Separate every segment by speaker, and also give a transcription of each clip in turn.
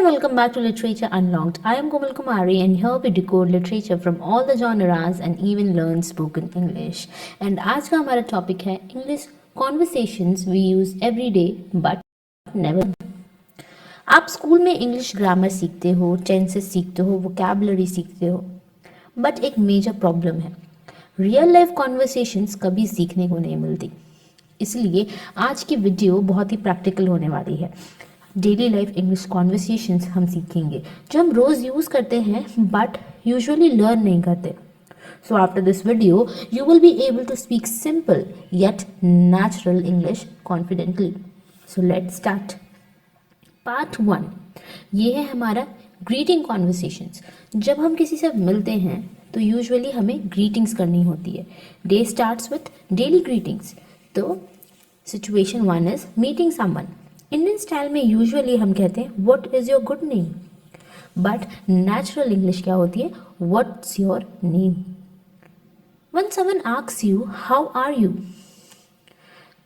Speaker 1: and welcome back to Literature Unlocked. I am Komal Kumari and here we decode literature from all the genres and even learn spoken English. And आज का हमारा topic है English conversations we use every day but never. आप school में English grammar सीखते हो, tenses सीखते हो, वोकैबुलरी सीखते हो, बट एक मेजर प्रॉब्लम है, रियल लाइफ कॉन्वर्सेशंस कभी सीखने को नहीं मिलती. इसलिए आज की वीडियो बहुत ही प्रैक्टिकल होने वाली है. डेली लाइफ इंग्लिश कॉन्वर्सेशंस हम सीखेंगे जो हम रोज़ यूज़ करते हैं बट यूजुअली लर्न नहीं करते. So after this video, you will be able to speak simple yet natural English confidently. So let's start. Part 1. ये है हमारा ग्रीटिंग कॉन्वर्सेशंस. जब हम किसी से मिलते हैं तो यूजुअली हमें ग्रीटिंग्स करनी होती है. Day starts with daily greetings. तो situation 1 is meeting someone. Indian style में यूजुअली हम कहते हैं what is your good name, but natural English क्या होती है, what's your name. When someone asks you how are you,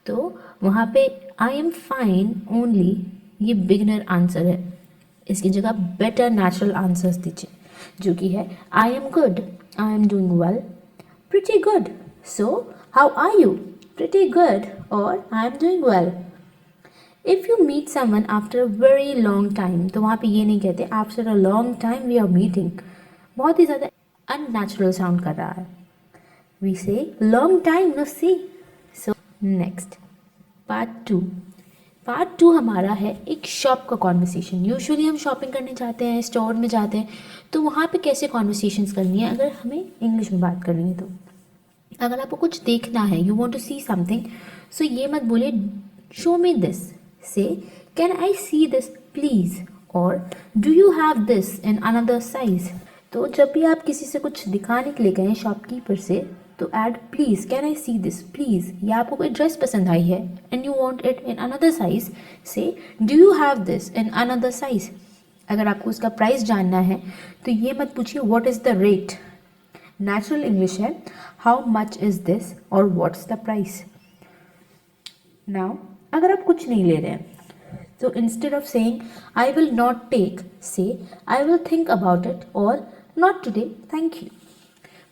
Speaker 1: तो वहाँ पे आई एम फाइन ओनली ये बिगिनर आंसर है. इसकी जगह बेटर नेचुरल आंसर्स दीजिए जो कि है I am good, I am doing well, pretty good, so how are you, pretty good और I am doing well. If you meet someone after a very long time, तो वहाँ पे ये नहीं कहते after a long time we are meeting. बहुत ही ज़्यादा अननेचुरल साउंड कर रहा है. वी से लॉन्ग टाइम नो सी. सो नेक्स्ट पार्ट टू हमारा है एक शॉप का कॉन्वर्सेशन. यूजुअली हम शॉपिंग करने जाते हैं, स्टोर में जाते हैं, तो वहाँ पे कैसे कॉन्वर्सेशंस करनी है अगर हमें इंग्लिश में बात करनी है. तो अगर आपको कुछ देखना है, you want to see something, so ये मत बोले show me this, say can I see this please, और do you have this in another size. तो जब भी आप किसी से कुछ दिखाने के लिए गए शॉपकीपर से, तो add please, can I see this please. या आपको कोई ड्रेस पसंद आई है and you want it in another size, say do you have this in another size. अगर आपको उसका प्राइस जानना है तो ये मत पूछिए what is the rate. Natural English है हाउ मच इज़ दिस और व्हाट्स द प्राइस. नाउ अगर आप कुछ नहीं ले रहे हैं, तो instead of saying I will not take, say I will think about it और नॉट टुडे थैंक यू.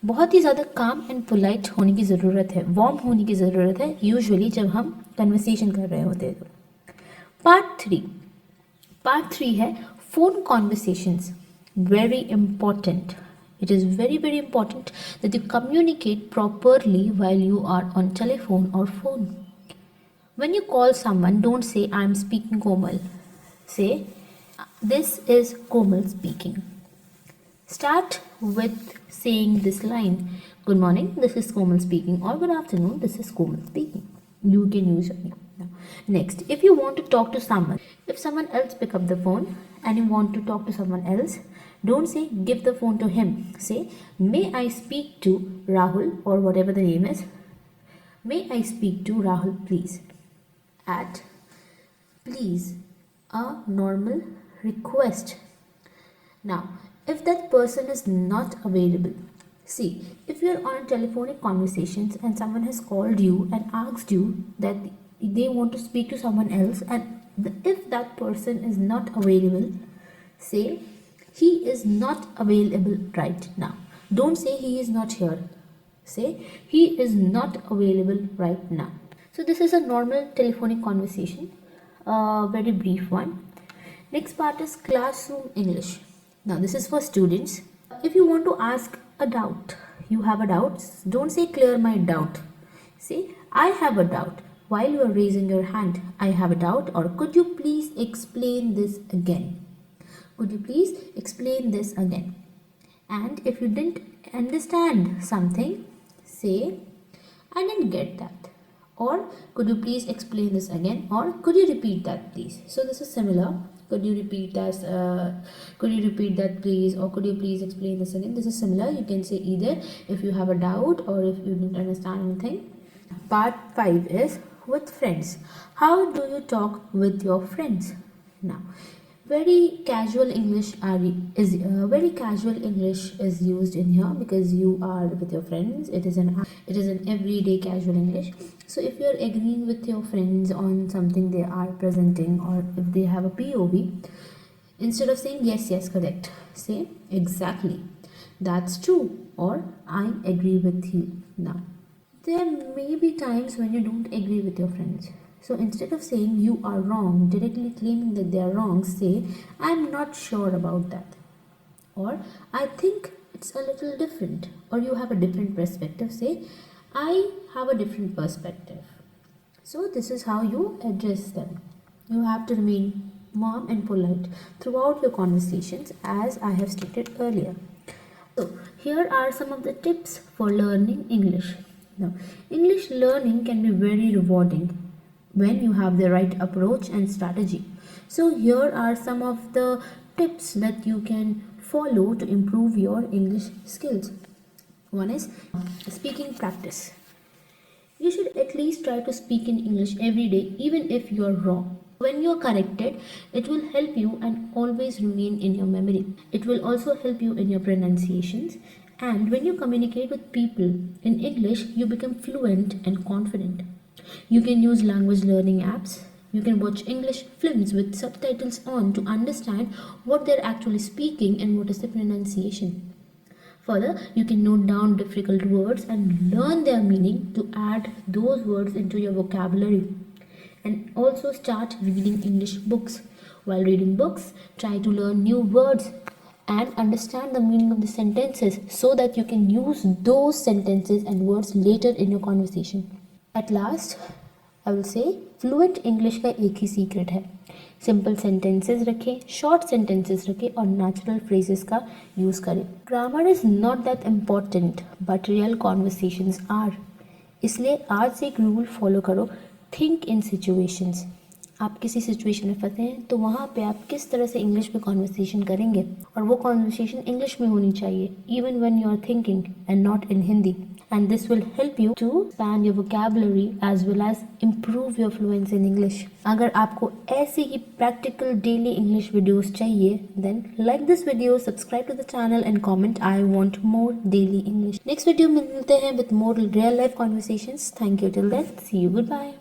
Speaker 1: बहुत ही ज़्यादा काम एंड पोलाइट होने की ज़रूरत है, वार्म होने की ज़रूरत है यूजुअली जब हम कन्वर्सेशन कर रहे होते हैं. तो पार्ट थ्री है phone conversations. Very important. It is very very important that you communicate properly while you are on telephone or phone. When you call someone, don't say I am speaking Komal. Say this is Komal speaking. Start with saying this line, good morning, this is Komal speaking, or good afternoon, this is Komal speaking. You can use your name. Now, next, if you want to talk to someone, if someone else pick up the phone and you want to talk to someone else, don't say give the phone to him. Say may I speak to Rahul, or whatever the name is. May I speak to Rahul please. Add please, a normal request. Now if that person is not available, see, if you're on a telephonic conversations and someone has called you and asked you that they want to speak to someone else, and if that person is not available, say he is not available right now. Don't say he is not here. Say he is not available right now. So this is a normal telephonic conversation, a very brief one. Next part is classroom English. Now this is for students. If you want to ask a doubt, you have a doubt, don't say clear my doubt. Say I have a doubt while you are raising your hand. I have a doubt, or could you please explain this again. Could you please explain this again. And if you didn't understand something, say I didn't get that, or could you please explain this again, or could you repeat that please. So this is similar. Could you repeat that please, or could you please explain this again. This is similar. You can say either if you have a doubt or if you didn't understand anything. Part 5 is with friends. How do you talk with your friends? Now very casual English is used in here because you are with your friends. It is an everyday casual English. So if you are agreeing with your friends on something they are presenting, or if they have a POV, Instead of saying yes, yes, correct, say exactly, that's true, or I agree with you. Now, there may be times when you don't agree with your friends. So instead of saying you are wrong, directly claiming that they are wrong, say I'm not sure about that. Or I think it's a little different. Or you have a different perspective, say I have a different perspective. So this is how you address them. You have to remain warm and polite throughout your conversations, as I have stated earlier. So, here are some of the tips for learning English. Now, English learning can be very rewarding when you have the right approach and strategy. So, here are some of the tips that you can follow to improve your English skills. One is speaking practice. You should at least try to speak in English every day, even if you are wrong. When you are corrected, it will help you and always remain in your memory. It will also help you in your pronunciations. And when you communicate with people in English, you become fluent and confident. You can use language learning apps. You can watch English films with subtitles on to understand what they're actually speaking and what is the pronunciation. Further, you can note down difficult words and learn their meaning to add those words into your vocabulary. And also start reading English books. While reading books, try to learn new words and understand the meaning of the sentences so that you can use those sentences and words later in your conversation. At last, I will say fluent English का एक ही secret है, simple sentences रखें, short sentences रखें और natural phrases का use करें. Grammar is not that important but real conversations are. इसलिए आज से एक रूल फॉलो करो, थिंक इन सिचुएशंस. आप किसी सिचुएशन में फंसे हैं तो वहाँ पे आप किस तरह से इंग्लिश में कॉन्वर्सेशन करेंगे, और वो कॉन्वर्सेशन इंग्लिश में होनी चाहिए even when you are thinking and not in Hindi. And this will help you to expand your vocabulary as well as improve your fluency in English. अगर आपको ऐसे ही practical daily English videos चाहिए, then like this video, subscribe to the channel and comment I want more daily English. Next video में मिलते हैं with more real life conversations. Thank you till then. See you. Goodbye.